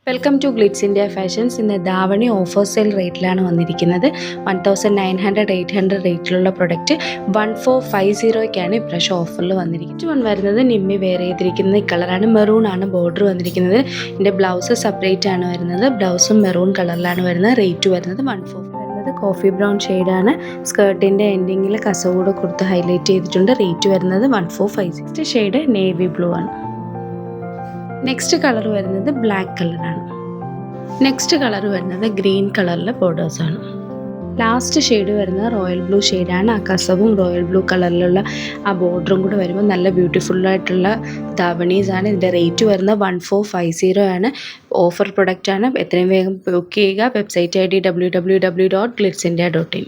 Welcome to Glitz India fashions. ഇന്ന് ധാവണി offer sale റേറ്റിലാണ് വന്നിരിക്കുന്നത്. 1900 800 റേറ്റിലുള്ള പ്രൊഡക്റ്റ് 1450ക്കാണ് ഇപ്രാവശ്യം ഓഫറിൽ വന്നിരിക്കുന്നത്. വരുന്നത് നിമ്മി വെയർ ചെയ്തിരിക്കുന്ന ഈ കളറാണ്. മെറൂൺ ആണ് ബോർഡർ വന്നിരിക്കുന്നത്. ഇതിൻ്റെ ബ്ലൗസ് സെപ്പറേറ്റ് ആണ് വരുന്നത്. ബ്ലൗസും മെറൂൺ കളറിലാണ് വരുന്നത്. റേറ്റ് വരുന്നത് 140. കോഫി ബ്രൗൺ ഷെയ്ഡാണ്. സ്കേർട്ടിൻ്റെ എൻഡിങ്ങിൽ കസവൂടെ കൊടുത്ത് ഹൈലൈറ്റ് ചെയ്തിട്ടുണ്ട്. റേറ്റ് വരുന്നത് 1450. നെക്സ്റ്റ് ഷെയ്ഡ് നേവി ബ്ലൂ ആണ്. നെക്സ്റ്റ് കളർ വരുന്നത് ബ്ലാക്ക് കളറാണ്. നെക്സ്റ്റ് കളർ വരുന്നത് ഗ്രീൻ കളറിലെ ബോർഡേഴ്സാണ്. ലാസ്റ്റ് ഷെയ്ഡ് വരുന്നത് റോയൽ ബ്ലൂ ഷെയ്ഡാണ്. ആ കസവും റോയൽ ബ്ലൂ കളറിലുള്ള ആ ബോർഡറും കൂടെ വരുമ്പോൾ നല്ല ബ്യൂട്ടിഫുള്ളായിട്ടുള്ള ധാവണീസാണ്. ഇതിൻ്റെ റേറ്റ് വരുന്നത് 1450 ആണ്. ഓഫർ പ്രൊഡക്റ്റാണ്. എത്രയും വേഗം ബുക്ക് ചെയ്യുക. Website ID www.glitzindia.in.